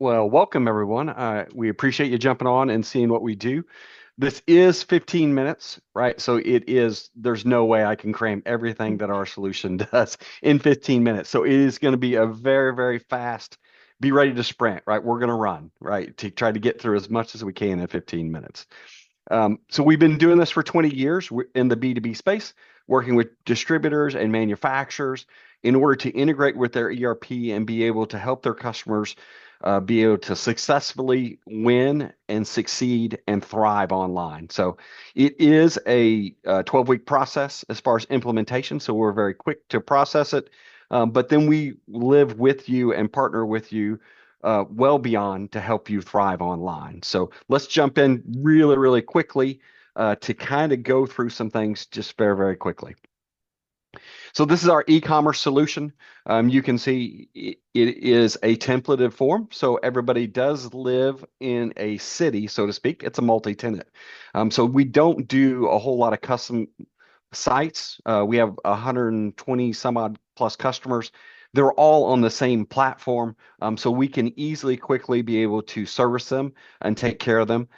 Well, welcome everyone. We appreciate you jumping on and seeing what we do. This is 15 minutes, right? So there's no way I can cram everything that our solution does in 15 minutes. So it is going to be a very, very fast, be ready to sprint, right? We're going to run, right? To try to get through as much as we can in 15 minutes. So we've been doing this for 20 years in the B2B space, working with distributors and manufacturers in order to integrate with their ERP and be able to help their customers be able to successfully win and succeed and thrive online. So it is a 12-week process as far as implementation. So we're very quick to process it. But then we live with you and partner with you well beyond to help you thrive online. So let's jump in really, really quickly to kind of go through some things just very, very quickly. So this is our e-commerce solution. You can see it is a templated form. So everybody does live in a city, so to speak. It's a multi-tenant. So we don't do a whole lot of custom sites. We have 120 some odd plus customers. They're all on the same platform. So we can easily, quickly be able to service them and take care of them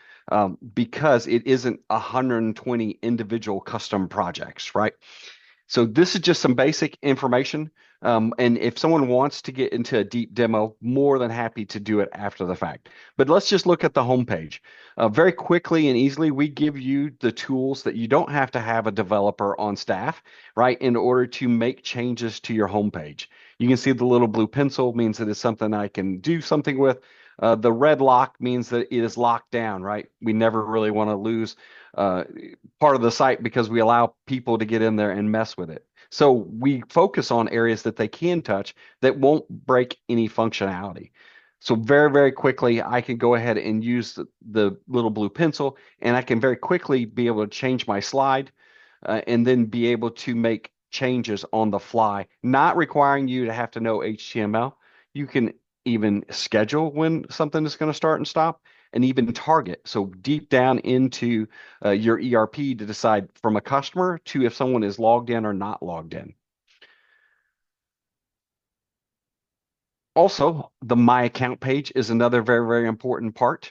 because it isn't 120 individual custom projects, right? So this is just some basic information. And if someone wants to get into a deep demo, more than happy to do it after the fact. But let's just look at the homepage. Very quickly and easily, we give you the tools that you don't have to have a developer on staff, right, in order to make changes to your homepage. You can see the little blue pencil means that it's something I can do something with. The red lock means that it is locked down, right? We never really want to lose uh, part of the site because we allow people to get in there and mess with it. So we focus on areas that they can touch that won't break any functionality. So very, very quickly, I can go ahead and use the little blue pencil, and I can very quickly be able to change my slide and then be able to make changes on the fly, not requiring you to have to know HTML. You can even schedule when something is going to start and stop and even target. So deep down into your ERP to decide from a customer to if someone is logged in or not logged in. Also, the My Account page is another very, very important part.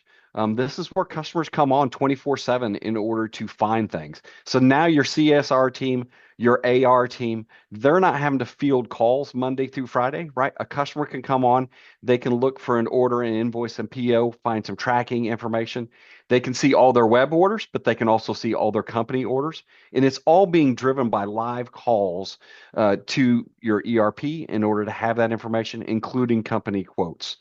This is where customers come on 24/7 in order to find things. So now your CSR team, your AR team, they're not having to field calls Monday through Friday, right? A customer can come on, they can look for an order, an invoice, and PO, find some tracking information. They can see all their web orders, but they can also see all their company orders. And it's all being driven by live calls to your ERP in order to have that information, including company quotes.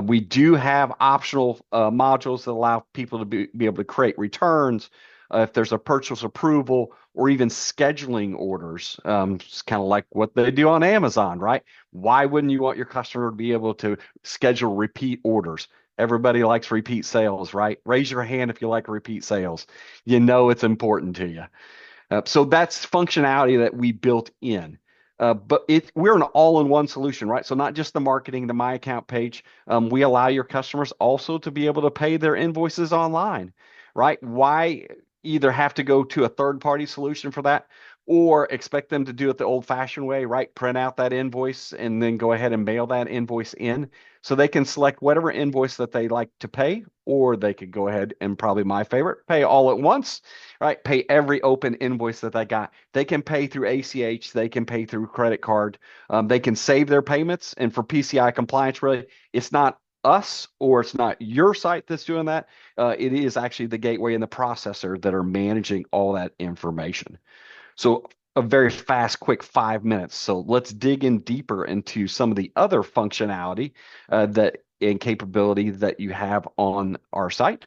We do have optional modules that allow people to be able to create returns if there's a purchase approval or even scheduling orders. It's kind of like what they do on Amazon, right? Why wouldn't you want your customer to be able to schedule repeat orders? Everybody likes repeat sales, right? Raise your hand if you like repeat sales. You know it's important to you. So that's functionality that we built in. But we're an all-in-one solution, right? So not just the marketing, the My Account page. We allow your customers also to be able to pay their invoices online, right? Why either have to go to a third-party solution for that or expect them to do it the old-fashioned way, right? Print out that invoice and then go ahead and mail that invoice in. So they can select whatever invoice that they like to pay, or they could go ahead and probably my favorite, pay all at once, right? Pay every open invoice that they got. They can pay through ACH. They can pay through credit card. They can save their payments. And for PCI compliance, really, it's not us or it's not your site that's doing that. It is actually the gateway and the processor that are managing all that information. So a very fast, quick 5 minutes. So let's dig in deeper into some of the other functionality that and capability that you have on our site.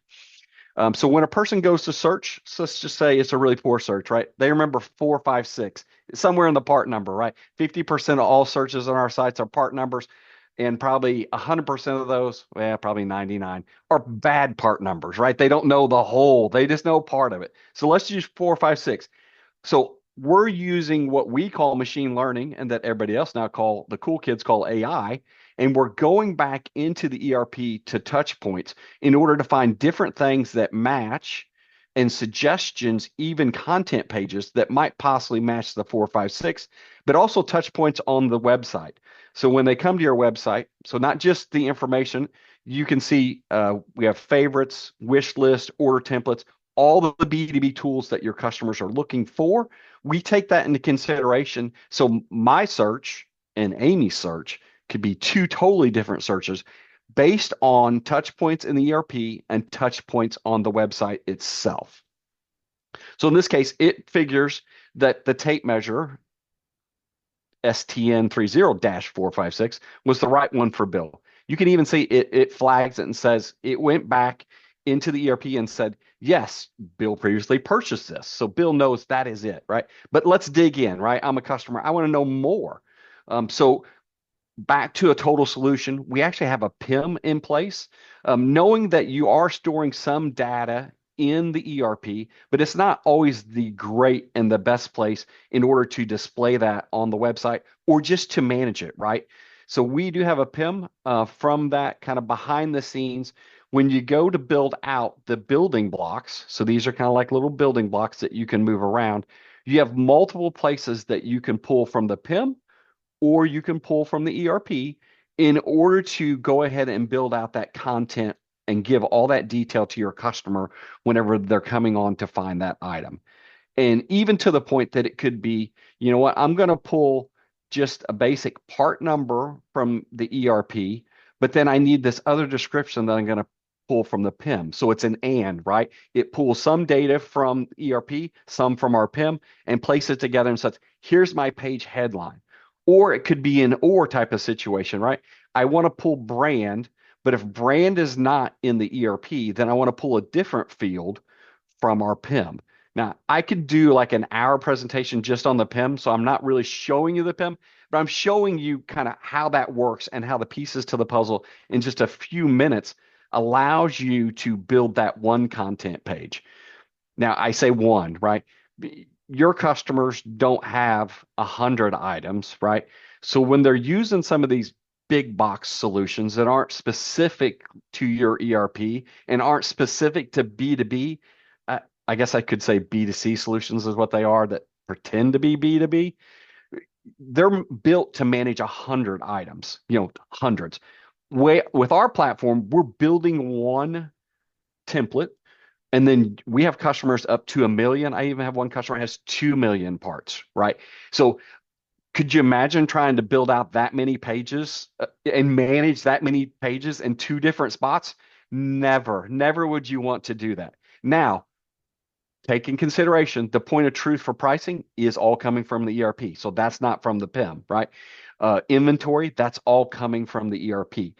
So when a person goes to search, so let's just say it's a really poor search, right? They remember 456, somewhere in the part number, right? 50% of all searches on our sites are part numbers, and probably 100% of those, well, probably 99, are bad part numbers, right? They don't know the whole, they just know part of it. So let's use 456. So we're using what we call machine learning and that everybody else now call, the cool kids call AI. And we're going back into the ERP to touch points in order to find different things that match and suggestions, even content pages that might possibly match the 456, but also touch points on the website. So when they come to your website, so not just the information, you can see we have favorites, wish list, order templates, all of the B2B tools that your customers are looking for. We take that into consideration. So my search and Amy's search could be two totally different searches based on touch points in the ERP and touch points on the website itself. So in this case, it figures that the tape measure STN30-456 was the right one for Bill. You can even see it flags it and says it went back into the ERP and said, yes, Bill previously purchased this. So Bill knows that is it, right? But let's dig in, right? I'm a customer. I want to know more. So back to a total solution, we actually have a PIM in place, knowing that you are storing some data in the ERP, but it's not always the great and the best place in order to display that on the website or just to manage it, right? So we do have a PIM from that kind of behind the scenes. When you go to build out the building blocks, so these are kind of like little building blocks that you can move around, you have multiple places that you can pull from the PIM or you can pull from the ERP in order to go ahead and build out that content and give all that detail to your customer whenever they're coming on to find that item. And even to the point that it could be, you know what, I'm going to pull just a basic part number from the ERP, but then I need this other description that I'm going to pull from the PIM. So it's an and, right? It pulls some data from ERP, some from our PIM, and places it together and says, here's my page headline. Or it could be an or type of situation, right? I want to pull brand, but if brand is not in the ERP, then I want to pull a different field from our PIM. Now, I could do like an hour presentation just on the PIM, so I'm not really showing you the PIM, but I'm showing you kind of how that works and how the pieces to the puzzle in just a few minutes allows you to build that one content page. Now, I say one, right? Your customers don't have 100 items, right? So when they're using some of these big box solutions that aren't specific to your ERP and aren't specific to B2B, I guess I could say B2C solutions is what they are that pretend to be B2B. They're built to manage 100 items, hundreds. With our platform, we're building one template. And then we have customers up to 1 million. I even have one customer that has 2 million parts, right? So could you imagine trying to build out that many pages and manage that many pages in two different spots? Never would you want to do that. Now, take in consideration the point of truth for pricing is all coming from the ERP. So that's not from the PIM, right? Inventory, that's all coming from the ERP.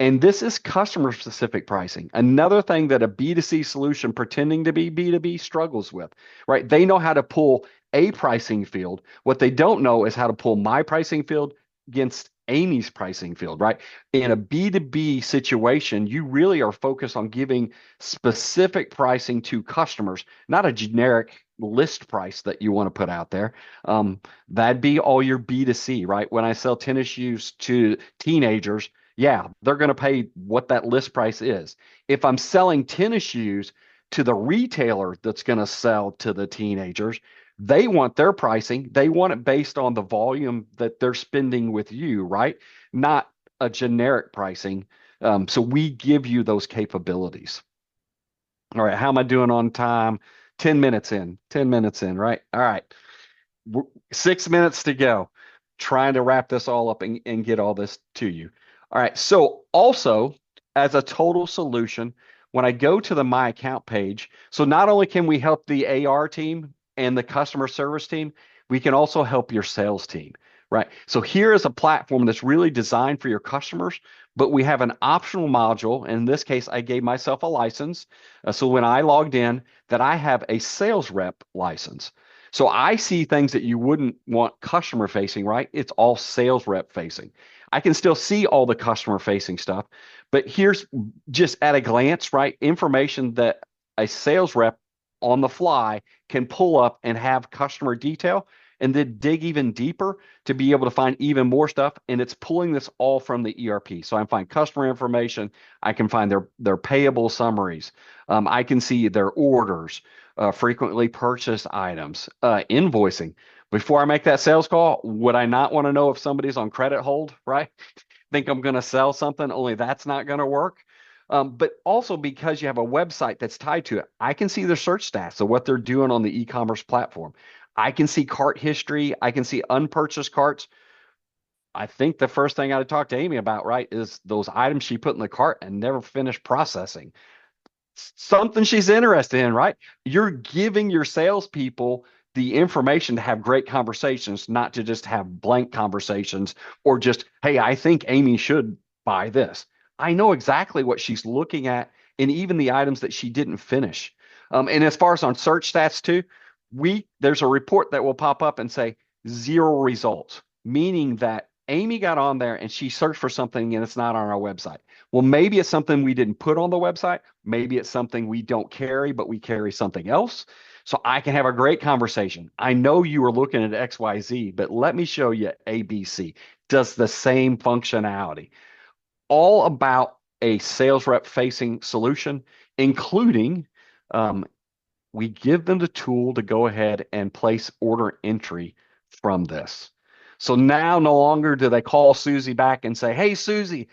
And this is customer specific pricing. Another thing that a B2C solution pretending to be B2B struggles with, right? They know how to pull a pricing field. What they don't know is how to pull my pricing field against Amy's pricing field, right? In a B2B situation, you really are focused on giving specific pricing to customers, not a generic list price that you want to put out there. That'd be all your B2C, right? When I sell tennis shoes to teenagers, yeah, they're going to pay what that list price is. If I'm selling tennis shoes to the retailer that's going to sell to the teenagers, they want their pricing. They want it based on the volume that they're spending with you, right? Not a generic pricing. So we give you those capabilities. All right, how am I doing on time? 10 minutes in, 10 minutes in, right? All right, 6 minutes to go. Trying to wrap this all up and get all this to you. All right. So also as a total solution, when I go to the My Account page, so not only can we help the AR team and the customer service team, we can also help your sales team, right? So here is a platform that's really designed for your customers, but we have an optional module. In this case, I gave myself a license. So when I logged in, that I have a sales rep license. So I see things that you wouldn't want customer facing, right? It's all sales rep facing. I can still see all the customer facing stuff, but here's just at a glance, right? Information that a sales rep on the fly can pull up and have customer detail and then dig even deeper to be able to find even more stuff. And it's pulling this all from the ERP. So I can find customer information. I can find their payable summaries. I can see their orders, frequently purchased items, invoicing. Before I make that sales call, would I not want to know if somebody's on credit hold, right? Think I'm going to sell something, only that's not going to work. But also because you have a website that's tied to it, I can see their search stats of what they're doing on the e-commerce platform. I can see cart history. I can see unpurchased carts. I think the first thing I'd talk to Amy about, right, is those items she put in the cart and never finished processing. Something she's interested in, right? You're giving your salespeople the information to have great conversations, not to just have blank conversations or just, hey, I think Amy should buy this. I know exactly what she's looking at and even the items that she didn't finish. And as far as on search stats too, there's a report that will pop up and say 0 results, meaning that Amy got on there and she searched for something and it's not on our website. Well, maybe it's something we didn't put on the website. Maybe it's something we don't carry, but we carry something else. So I can have a great conversation. I know you were looking at XYZ, but let me show you ABC. Does the same functionality. All about a sales rep facing solution, including we give them the tool to go ahead and place order entry from this. So now no longer do they call Susie back and say, hey, Susie,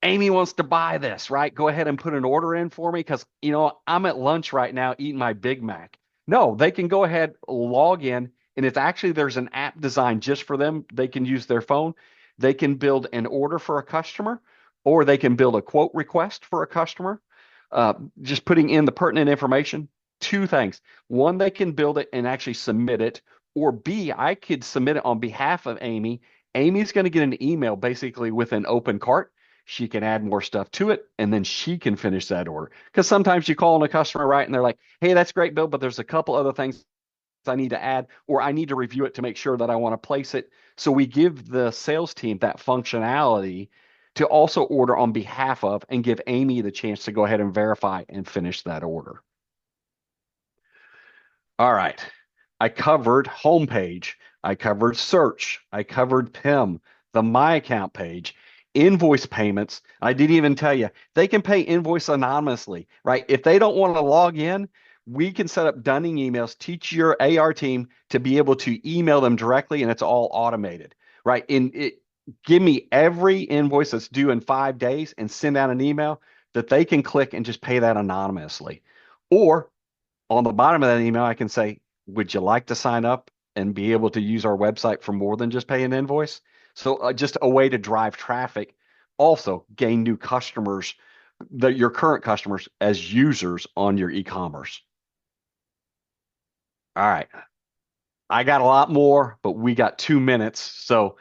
Amy wants to buy this, right? Go ahead and put an order in for me because, I'm at lunch right now eating my Big Mac. No, they can go ahead, log in, and it's actually there's an app designed just for them. They can use their phone. They can build an order for a customer, or they can build a quote request for a customer, just putting in the pertinent information. Two things. One, they can build it and actually submit it, or B, I could submit it on behalf of Amy. Amy's going to get an email basically with an open cart. She can add more stuff to it, and then she can finish that order. Because sometimes you call on a customer, right, and they're like, hey, that's great, Bill, but there's a couple other things I need to add, or I need to review it to make sure that I want to place it. So we give the sales team that functionality to also order on behalf of and give Amy the chance to go ahead and verify and finish that order. All right. I covered homepage. I covered search. I covered PIM, the My Account page, invoice payments. I didn't even tell you they can pay invoice anonymously, right? If they don't want to log in, we can set up dunning emails, teach your AR team to be able to email them directly, and it's all automated, right? Give me every invoice that's due in 5 days and send out an email that they can click and just pay that anonymously. Or on the bottom of that email, I can say, would you like to sign up and be able to use our website for more than just pay an invoice? So just a way to drive traffic, also gain new customers, your current customers as users on your e-commerce. All right. I got a lot more, but we got 2 minutes. So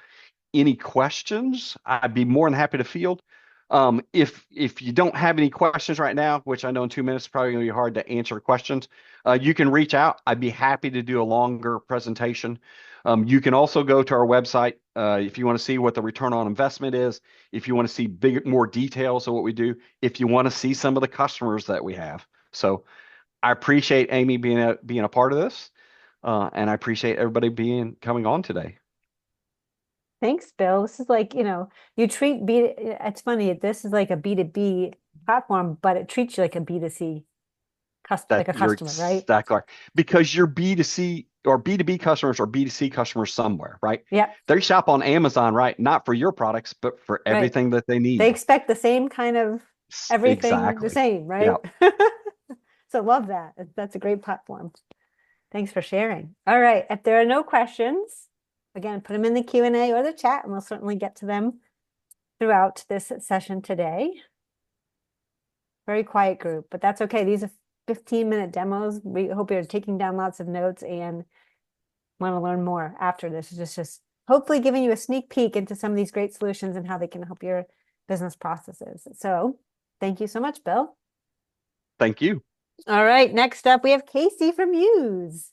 any questions, I'd be more than happy to field. If you don't have any questions right now, which I know in 2 minutes is probably going to be hard to answer questions, you can reach out. I'd be happy to do a longer presentation. You can also go to our website if you want to see what the return on investment is, if you want to see more details of what we do, if you want to see some of the customers that we have. So I appreciate Amy being a part of this, and I appreciate everybody coming on today. Thanks, Bill. This is like, you treat it's funny, this is like a B2B platform, but it treats you like a B2C like a You're customer, right? exactly right. Because your B2C or B2B customers or B2C customers somewhere, right? Yeah, They shop on Amazon, right? Not for your products, but for right. everything that they They need. expect the same kind of everything the Exactly. same, right? Yeah. So love that. That's a great platform. Thanks for sharing. All right. If there are no questions, again, put them in the Q&A or the chat, and we'll certainly get to them throughout this session today. Very quiet group, but that's okay. These are 15-minute demos. We hope you're taking down lots of notes and want to learn more after this. It's just hopefully giving you a sneak peek into some of these great solutions and how they can help your business processes. So thank you so much, Bill. Thank you. All right, next up, we have Casey from Muse.